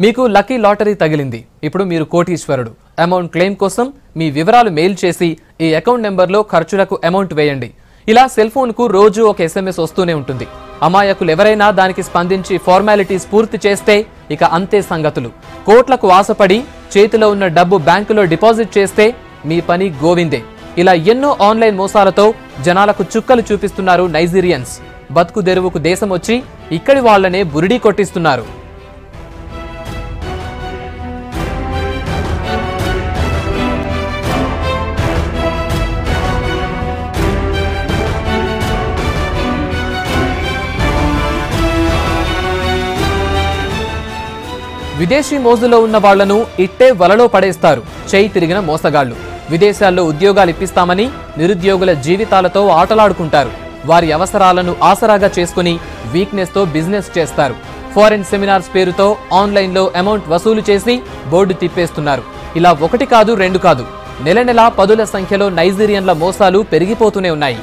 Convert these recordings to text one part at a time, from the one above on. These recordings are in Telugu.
మీకు లక్కీ లాటరీ తగిలింది. ఇప్పుడు మీరు కోటీశ్వరుడు. అమౌంట్ క్లెయిమ్ కోసం మీ వివరాలు మెయిల్ చేసి ఈ అకౌంట్ నెంబర్లో ఖర్చులకు అమౌంట్ వేయండి. ఇలా సెల్ ఫోన్కు రోజు ఒక SMS వస్తూనే ఉంటుంది. అమాయకులు ఎవరైనా దానికి స్పందించి ఫార్మాలిటీస్ పూర్తి చేస్తే ఇక అంతే సంగతులు. కోట్లకు ఆశపడి చేతిలో ఉన్న డబ్బు బ్యాంకులో డిపాజిట్ చేస్తే మీ పని గోవిందే. ఇలా ఎన్నో ఆన్లైన్ మోసాలతో జనాలకు చుక్కలు చూపిస్తున్నారు నైజీరియన్స్. బతుకు తెరువుకు దేశం వచ్చి ఇక్కడి వాళ్లనే బురిడీ కొట్టిస్తున్నారు. విదేశీ మోజులో ఉన్న వాళ్లను ఇట్టే వలలో పడేస్తారు చేయి తిరిగిన మోసగాళ్లు. విదేశాల్లో ఉద్యోగాలు ఇప్పిస్తామని నిరుద్యోగుల జీవితాలతో ఆటలాడుకుంటారు. వారి అవసరాలను ఆసరాగా చేసుకుని వీక్నెస్ తో బిజినెస్ చేస్తారు. ఫారెన్ సెమినార్స్ పేరుతో ఆన్లైన్లో అమౌంట్ వసూలు చేసి బోర్డు తిప్పేస్తున్నారు. ఇలా ఒకటి కాదు రెండు కాదు, నెల నెలా పదుల సంఖ్యలో నైజీరియన్ల మోసాలు పెరిగిపోతూనే ఉన్నాయి.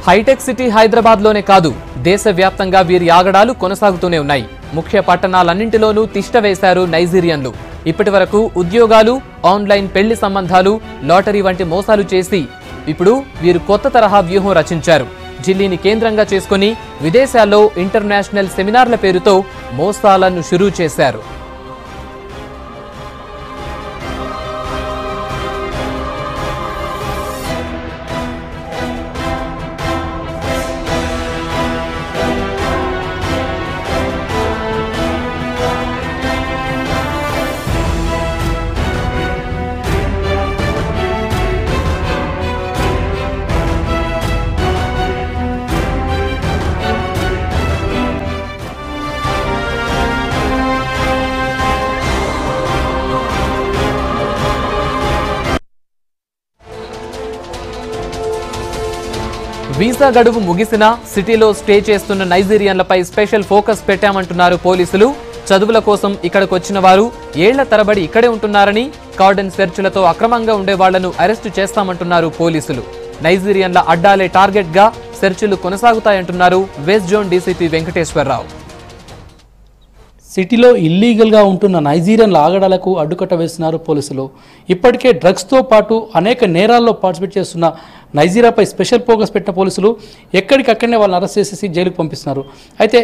హైటెక్ సిటీ హైదరాబాద్లోనే కాదు, దేశవ్యాప్తంగా వీరి ఆగడాలు కొనసాగుతూనే ఉన్నాయి. ముఖ్య పట్టణాలన్నింటిలోనూ తిష్ట వేశారు నైజీరియన్లు. ఇప్పటి వరకు ఉద్యోగాలు, ఆన్లైన్ పెళ్లి సంబంధాలు, లాటరీ వంటి మోసాలు చేసి ఇప్పుడు వీరు కొత్త తరహా వ్యూహం రచించారు. ఢిల్లీని కేంద్రంగా చేసుకుని విదేశాల్లో ఇంటర్నేషనల్ సెమినార్ల పేరుతో మోసాలను షురూ చేశారు. వీసా గడువు ముగిసినా సిటీలో స్టే చేస్తున్న నైజీరియన్లపై స్పెషల్ ఫోకస్ పెట్టామంటున్నారు పోలీసులు. చదువుల కోసం ఇక్కడికి వచ్చిన వారు ఏళ్ల తరబడి ఇక్కడే ఉంటున్నారని, కార్డన్ సెర్చ్లతో అక్రమంగా ఉండే వాళ్లను అరెస్టు చేస్తామంటున్నారు పోలీసులు. నైజీరియన్ల అడ్డాలే టార్గెట్ గా సెర్చ్లు కొనసాగుతాయంటున్నారు వెస్ట్ జోన్ డీసీపీ వెంకటేశ్వరరావు. సిటీలో ఇల్లీగల్గా ఉంటున్న నైజీరియన్ల ఆగడాలకు అడ్డుకట్ట వేస్తున్నారు పోలీసులు. ఇప్పటికే డ్రగ్స్తో పాటు అనేక నేరాల్లో పార్టిసిపేట్ చేస్తున్న నైజీరియాపై స్పెషల్ ఫోకస్ పెట్టిన పోలీసులు ఎక్కడికక్కడనే వాళ్ళని అరెస్ట్ చేసేసి జైలుకు పంపిస్తున్నారు. అయితే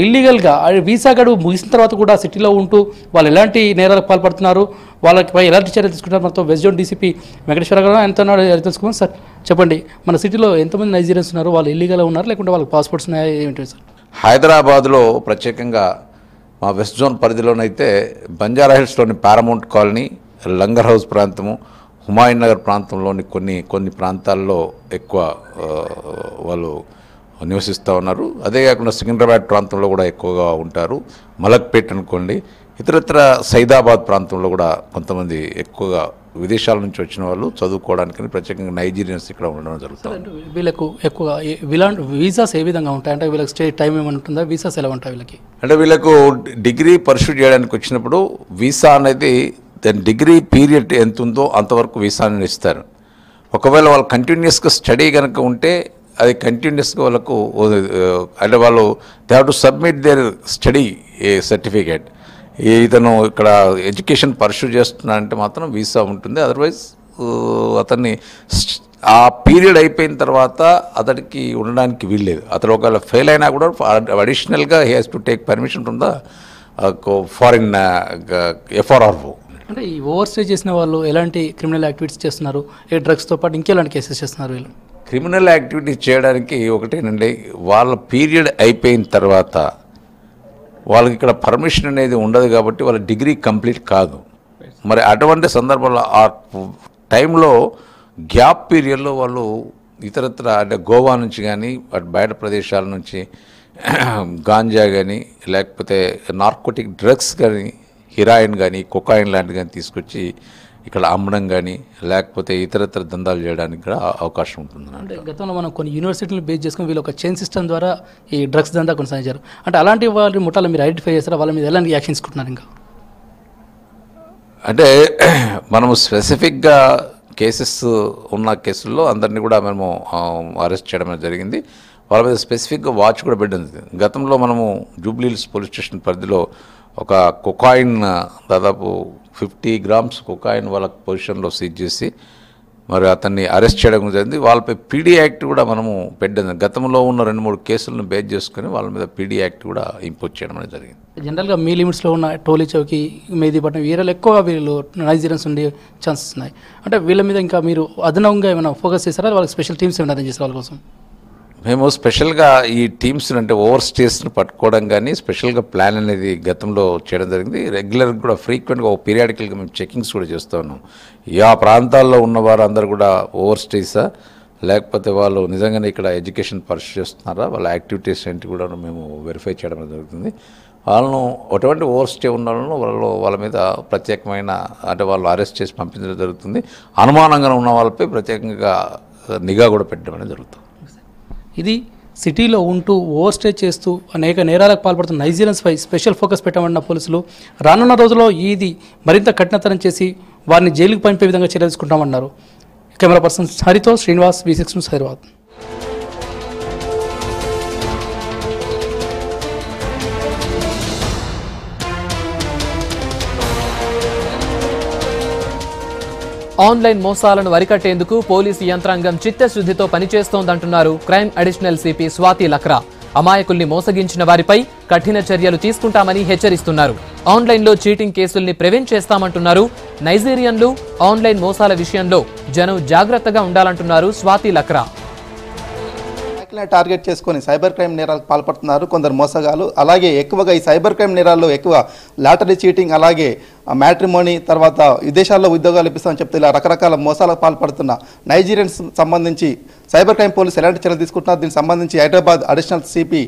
ఇల్లీగల్గా వీసా గడువు ముగిసిన తర్వాత కూడా సిటీలో ఉంటూ వాళ్ళు ఎలాంటి నేరాలకు పాల్పడుతున్నారు, వాళ్ళపై ఎలాంటి చర్యలు తీసుకుంటారు, మనతో వెస్ట్ జోన్ డీసీపీ వెంకటేశ్వరరావు గారు ఎంత తెలుసుకున్నాం. సార్ చెప్పండి, మన సిటీలో ఎంతమంది నైజీరియన్స్ ఉన్నారు, వాళ్ళు ఇల్లీగల్గా ఉన్నారు లేకుంటే వాళ్ళకి పాస్పోర్ట్స్ ఉన్నాయా, ఏమిటి సార్? హైదరాబాద్లో ప్రత్యేకంగా మా వెస్ట్ జోన్ పరిధిలోనైతే బంజారా హిల్స్లోని పారామౌంట్ కాలనీ, లంగర్ హౌస్ ప్రాంతము, హుమాయూన్ నగర్ ప్రాంతంలోని కొన్ని ప్రాంతాల్లో ఎక్కువ వాళ్ళు నివసిస్తూ ఉన్నారు. అదే కాకుండా సికింద్రాబాద్ ప్రాంతంలో కూడా ఎక్కువగా ఉంటారు. మలక్పేట్ అనుకోండి, ఇతరత్ర సైదాబాద్ ప్రాంతంలో కూడా కొంతమంది ఎక్కువగా విదేశాల నుంచి వచ్చిన వాళ్ళు చదువుకోవడానికి ప్రత్యేకంగా నైజీరియన్స్ ఇక్కడ ఉండడం జరుగుతుంది. వీళ్ళకు ఎక్కువ వీసాస్ ఏ విధంగా ఉంటాయి అంటే వీళ్ళకి స్టే టైం ఏమైనా ఉంటుందా, వీసాస్ ఎలా ఉంటాయి వీళ్ళకి? అంటే వీళ్ళకు డిగ్రీ పర్సూ చేయడానికి వచ్చినప్పుడు వీసా అనేది దాని డిగ్రీ పీరియడ్ ఎంత ఉందో అంతవరకు వీసాని ఇస్తారు. ఒకవేళ వాళ్ళు కంటిన్యూస్గా స్టడీ కనుక ఉంటే అది కంటిన్యూస్గా వాళ్ళకు అంటే వాళ్ళు they have to submit their study certificate. ఇతను ఇక్కడ ఎడ్యుకేషన్ పర్సూ చేస్తున్నా అంటే మాత్రం వీసా ఉంటుంది. అదర్వైజ్ అతన్ని ఆ పీరియడ్ అయిపోయిన తర్వాత అతడికి ఉండడానికి వీల్లేదు. అతను ఒకవేళ ఫెయిల్ అయినా కూడా అడిషనల్గా he has to take permission from the foreign FRRO. అంటే ఈ ఓవర్ స్టే చేసిన వాళ్ళు ఎలాంటి క్రిమినల్ యాక్టివిటీస్ చేస్తున్నారు, ఏ డ్రగ్స్తో పాటు ఇంకెలాంటి కేసెస్ చేస్తున్నారు వీళ్ళు? క్రిమినల్ యాక్టివిటీస్ చేయడానికి ఒకటేనండి, వాళ్ళ పీరియడ్ అయిపోయిన తర్వాత వాళ్ళకి ఇక్కడ పర్మిషన్ అనేది ఉండదు కాబట్టి వాళ్ళ డిగ్రీ కంప్లీట్ కాదు. మరి అటువంటి సందర్భంలో ఆ టైంలో గ్యాప్ పీరియడ్లో వాళ్ళు ఇతరత్ర అంటే గోవా నుంచి కానీ అటు బయట ప్రదేశాల నుంచి గాంజా కానీ లేకపోతే నార్కోటిక్ డ్రగ్స్ కానీ హిరాయిన్ కానీ కొకాయిన్ లాంటివి కానీ తీసుకొచ్చి ఇక్కడ అమ్మడం కానీ లేకపోతే ఇతరత్ర దందాలు చేయడానికి కూడా అవకాశం ఉంటుంది. అంటే గతంలో మనం కొన్ని యూనివర్సిటీలు బేస్ చేసుకుని వీళ్ళు ఒక చైన్ సిస్టమ్ ద్వారా ఈ డ్రగ్స్ దందా కొనసాగించారు. అంటే అలాంటి వాళ్ళ ముఠాలు మీరు ఐడెంటిఫై చేస్తారా, వాళ్ళ మీద ఎలాంటి యాక్షన్ తీసుకుంటున్నారు? ఇంకా అంటే మనము స్పెసిఫిక్గా కేసెస్ ఉన్న కేసుల్లో అందరినీ కూడా మనము అరెస్ట్ చేయడం అనేది జరిగింది. వాళ్ళ మీద స్పెసిఫిక్గా వాచ్ కూడా పెట్టింది. గతంలో మనము జూబ్లీహిల్స్ పోలీస్ స్టేషన్ పరిధిలో ఒక కొకాయిన్ దాదాపు 50 grams కొకాయిన్ వాళ్ళ పొజిషన్లో సీజ్ చేసి మరి అతన్ని అరెస్ట్ చేయడం జరిగింది. వాళ్ళపై పీడీ యాక్ట్ కూడా మనము పెట్టింది. గతంలో ఉన్న 2-3 కేసులను బేస్ చేసుకుని వాళ్ళ మీద పీడీ యాక్ట్ కూడా ఇంపోజ్ చేయడం అనేది జరిగింది. జనరల్గా మీ లిమిట్స్లో ఉన్న టోలీ చౌకి, మెహదీపట్నం వీరలు ఎక్కువగా వీళ్ళు నైజీరియన్స్ ఉండే ఛాన్సెస్ ఉన్నాయి. అంటే వీళ్ళ మీద ఇంకా మీరు అదనంగా ఏమైనా ఫోకస్ చేస్తారా? వాళ్ళకి స్పెషల్ టీమ్స్ ఏమైనా అరేంజ్ చేస్తారు వాళ్ళ కోసం? మేము స్పెషల్గా ఈ టీమ్స్ అంటే ఓవర్ స్టేస్ని పట్టుకోవడం కానీ స్పెషల్గా ప్లాన్ అనేది గతంలో చేయడం జరిగింది. రెగ్యులర్గా కూడా ఫ్రీక్వెంట్గా ఒక పీరియాడికల్గా మేము చెకింగ్స్ కూడా చేస్తూ ఉన్నాం. ఆ ప్రాంతాల్లో ఉన్నవారు అందరూ కూడా ఓవర్ స్టేసా లేకపోతే వాళ్ళు నిజంగానే ఇక్కడ ఎడ్యుకేషన్ పర్సూ చేస్తున్నారా, వాళ్ళ యాక్టివిటీస్ ఏంటి కూడా మేము వెరిఫై చేయడం జరుగుతుంది. వాళ్ళను అటువంటి ఓవర్ స్టే ఉన్న వాళ్ళ మీద ప్రత్యేకమైన అంటే వాళ్ళు అరెస్ట్ చేసి పంపించడం జరుగుతుంది. అనుమానంగా ఉన్న వాళ్ళపై ప్రత్యేకంగా నిఘా కూడా పెట్టడం అనేది జరుగుతుంది. ఇది సిటీలో ఉంటూ ఓవర్ స్టే చేస్తూ అనేక నేరాలకు పాల్పడుతున్న నైజీరియన్స్పై స్పెషల్ ఫోకస్ పెట్టమన్న పోలీసులు రానున్న రోజుల్లో ఇది మరింత కఠినతరం చేసి వారిని జైలుకు పంపే విధంగా చర్య తీసుకుంటామన్నారు. కెమెరా పర్సన్ హరితో Srinivas, V6 news, Hyderabad. Online మోసాలను వరికట్టేందుకు పోలీసు యంత్రాంగం చిత్తశుద్ధితో పనిచేస్తోందంటున్నారు crime additional CP Swathi Lakra. అమాయకుల్ని మోసగించిన వారిపై కఠిన చర్యలు తీసుకుంటామని హెచ్చరిస్తున్నారు. ఆన్లైన్లో చీటింగ్ కేసుల్ని ప్రివెంట్ చేస్తామంటున్నారు. నైజీరియన్లు ఆన్లైన్ మోసాల విషయంలో జనం జాగ్రత్తగా ఉండాలంటున్నారు స్వాతి లక్రా. టార్గెట్ చేసుకొని సైబర్ క్రైమ్ నేరాలకు పాల్పడుతున్నారు కొందరు మోసగాలు. అలాగే ఎక్కువగా ఈ సైబర్ క్రైమ్ నేరాల్లో ఎక్కువ లాటరీ చీటింగ్, అలాగే మ్యాట్రిమోనీ, తర్వాత విదేశాల్లో ఉద్యోగాలు ఇప్పిస్తామని చెప్తే ఇలా రకరకాల మోసాలకు పాల్పడుతున్న నైజీరియన్స్ సంబంధించి సైబర్ క్రైమ్ పోలీసు ఎలాంటి చర్యలు తీసుకుంటున్నారు, దీనికి సంబంధించి హైదరాబాద్ అడిషనల్ సిపి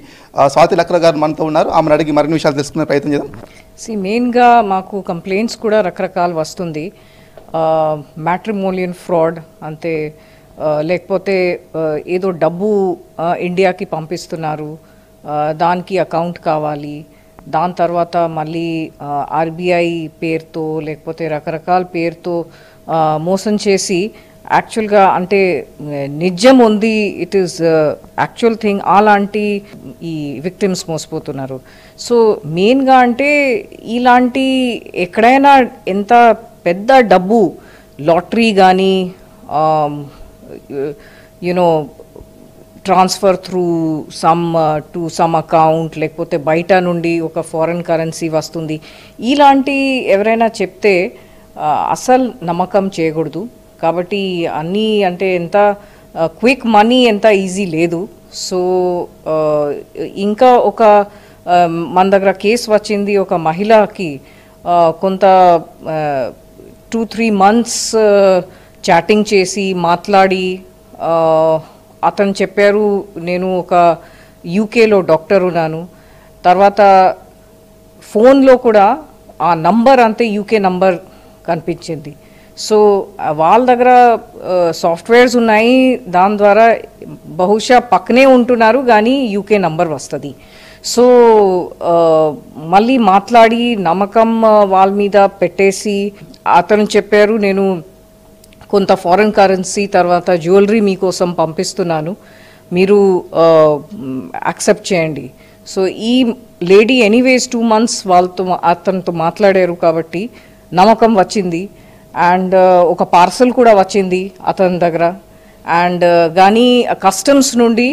స్వాతి లక్రా గారు మనతో ఉన్నారు. ఆమెను అడిగి మరిన్ని విషయాలు తెలుసుకునే ప్రయత్నం చేద్దాం. మెయిన్గా మాకు కంప్లైంట్స్ కూడా రకరకాలు వస్తుంది. మ్యాట్రిమోనియల్ ఫ్రాడ్ అంతే, లేకపోతే ఏదో డబ్బు ఇండియాకి పంపిస్తున్నారు, దానికి అకౌంట్ కావాలి, దాని తర్వాత మళ్ళీ ఆర్బీఐ పేరుతో లేకపోతే రకరకాల పేరుతో మోసం చేసి యాక్చువల్గా అంటే నిజం ఉంది, ఇట్ ఈస్ యాక్చువల్ థింగ్, అలాంటి ఈ విక్టిమ్స్ మోసపోతున్నారు. సో మెయిన్గా అంటే ఇలాంటి ఎక్కడైనా ఎంత పెద్ద డబ్బు లాటరీ కానీ transfer through to some account, లేకపోతే బయట నుండి ఒక ఫారెన్ కరెన్సీ వస్తుంది, ఇలాంటి ఎవరైనా చెప్తే అసలు నమ్మకం చేయకూడదు. కాబట్టి అన్నీ అంటే ఎంత క్విక్ మనీ ఎంత ఈజీ లేదు. సో ఇంకా ఒక మన దగ్గర కేసు వచ్చింది, ఒక మహిళకి కొంత 2-3 months చాటింగ్ చేసి మాట్లాడి అతను చెప్పారు నేను ఒక యూకేలో డాక్టర్ ఉన్నాను, తర్వాత ఫోన్లో కూడా ఆ నంబర్ అంతే యూకే నంబర్ కనిపించింది. సో వాళ్ళ దగ్గర సాఫ్ట్వేర్స్ ఉన్నాయి, దాని ద్వారా బహుశా పక్కనే ఉంటున్నారు కానీ యూకే నంబర్ వస్తుంది. సో మళ్ళీ మాట్లాడి నమ్మకం వాళ్ళ మీద పెట్టేసి అతను చెప్పారు నేను కొంత ఫారెన్ కరెన్సీ తర్వాత జ్యువెలరీ మీకోసం పంపిస్తున్నాను, మీరు యాక్సెప్ట్ చేయండి. సో ఈ లేడీ ఎనీవేస్ 2 months అతనితో మాట్లాడారు కాబట్టి నమ్మకం వచ్చింది. అండ్ ఒక పార్సల్ కూడా వచ్చింది అతని దగ్గర. అండ్ కానీ కస్టమ్స్ నుండి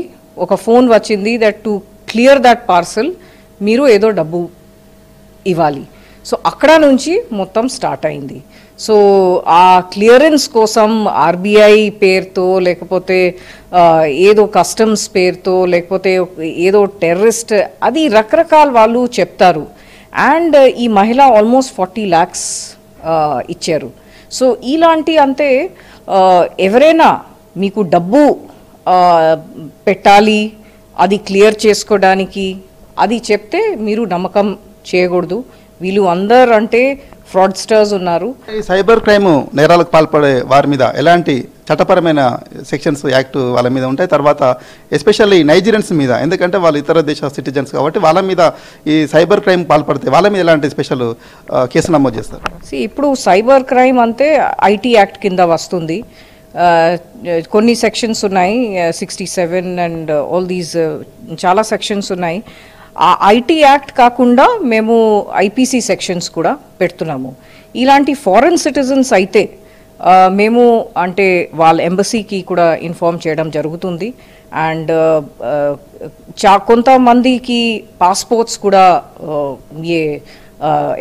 ఒక ఫోన్ వచ్చింది that to clear that parcel మీరు ఏదో డబ్బు ఇవ్వాలి. సో అక్కడ నుంచి మొత్తం స్టార్ట్ అయింది. సో ఆ క్లియరెన్స్ కోసం ఆర్బీఐ పేరుతో లేకపోతే ఏదో కస్టమ్స్ పేరుతో లేకపోతే ఏదో టెర్రరిస్ట్ అది రకరకాల వాళ్ళు చెప్తారు. అండ్ ఈ మహిళ ఆల్మోస్ట్ 40 lakhs ఇచ్చారు. సో ఇలాంటి అంటే ఎవరైనా మీకు డబ్బు పెట్టాలి అది క్లియర్ చేసుకోవడానికి అది చెప్తే మీరు నమ్మకం చేయకూడదు. వీళ్ళు అందరు అంటే ఫ్రాడ్స్టర్స్ ఉన్నారు. ఈ సైబర్ క్రైమ్ నేరాలకు పాల్పడే వారి మీద ఎలాంటి చట్టపరమైన సెక్షన్స్ యాక్ట్ వాళ్ళ మీద ఉంటాయి? తర్వాత ఎస్పెషల్లీ నైజీరియన్స్ మీద, ఎందుకంటే వాళ్ళు ఇతర దేశ సిటిజన్స్ కాబట్టి వాళ్ళ మీద ఈ సైబర్ క్రైమ్ పాల్పడితే వాళ్ళ మీద ఎలాంటి స్పెషల్ కేసు నమోదు చేస్తారు? ఇప్పుడు సైబర్ క్రైమ్ అంటే ఐటీ యాక్ట్ కింద వస్తుంది. కొన్ని సెక్షన్స్ ఉన్నాయి, 67 అండ్ ఆల్ దీస్ చాలా సెక్షన్స్ ఉన్నాయి. ఆ ఐటీ యాక్ట్ కాకుండా మేము ఐపీసీ సెక్షన్స్ కూడా పెడుతున్నాము. ఇలాంటి ఫారెన్ సిటిజన్స్ అయితే మేము అంటే వాళ్ళ ఎంబసీకి కూడా ఇన్ఫార్మ్ చేయడం జరుగుతుంది. అండ్ కొంతమందికి పాస్పోర్ట్స్ కూడా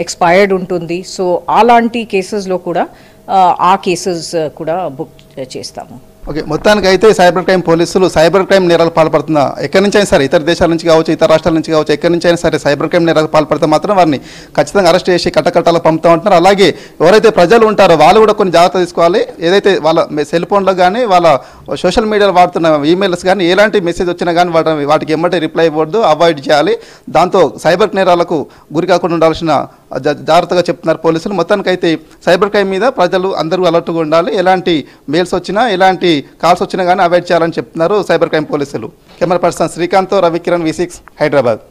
ఎక్స్పైర్డ్ ఉంటుంది. సో అలాంటి కేసెస్లో కూడా ఆ కేసెస్ కూడా బుక్ చేస్తాము. ఓకే, మొత్తానికి అయితే సైబర్ క్రైమ్ పోలీసులు సైబర్ క్రైమ్ నేరాలు పాల్పడుతున్న ఎక్కడి నుంచి అయినా సరే, ఇతర దేశాల నుంచి కావచ్చు, ఇతర రాష్ట్రాల నుంచి కావచ్చు, ఎక్కడి నుంచి అయినా సరే సైబర్ క్రైమ్ నేరాలు పాల్పడితే మాత్రం వారిని ఖచ్చితంగా అరెస్ట్ చేసి కట్టకట్టాలకు పంపుతూ ఉంటున్నారు. అలాగే ఎవరైతే ప్రజలు ఉంటారో వాళ్ళు కూడా కొన్ని జాగ్రత్త తీసుకోవాలి. ఏదైతే వాళ్ళ సెల్ ఫోన్లో కానీ వాళ్ళ సోషల్ మీడియాలో వాడుతున్న ఈమెయిల్స్ కానీ ఎలాంటి మెసేజ్ వచ్చినా కానీ వాటికి ఎమ్మటే రిప్లై ఇవ్వద్దు, అవాయిడ్ చేయాలి. దాంతో సైబర్ నేరాలకు గురి కాకుండా ఉండాల్సిన జాగ్రత్తగా చెప్తున్నారు పోలీసులు. మొత్తానికైతే సైబర్ క్రైమ్ మీద ప్రజలు అందరూ అలర్ట్గా ఉండాలి. ఎలాంటి మెయిల్స్ వచ్చినా ఎలాంటి కాల్స్ వచ్చినా కానీ అవాయిడ్ చేయాలని చెప్తున్నారు సైబర్ క్రైమ్ పోలీసులు. కెమెరా పర్సన్ శ్రీకాంత్తో రవికిరణ్, V6 హైదరాబాద్.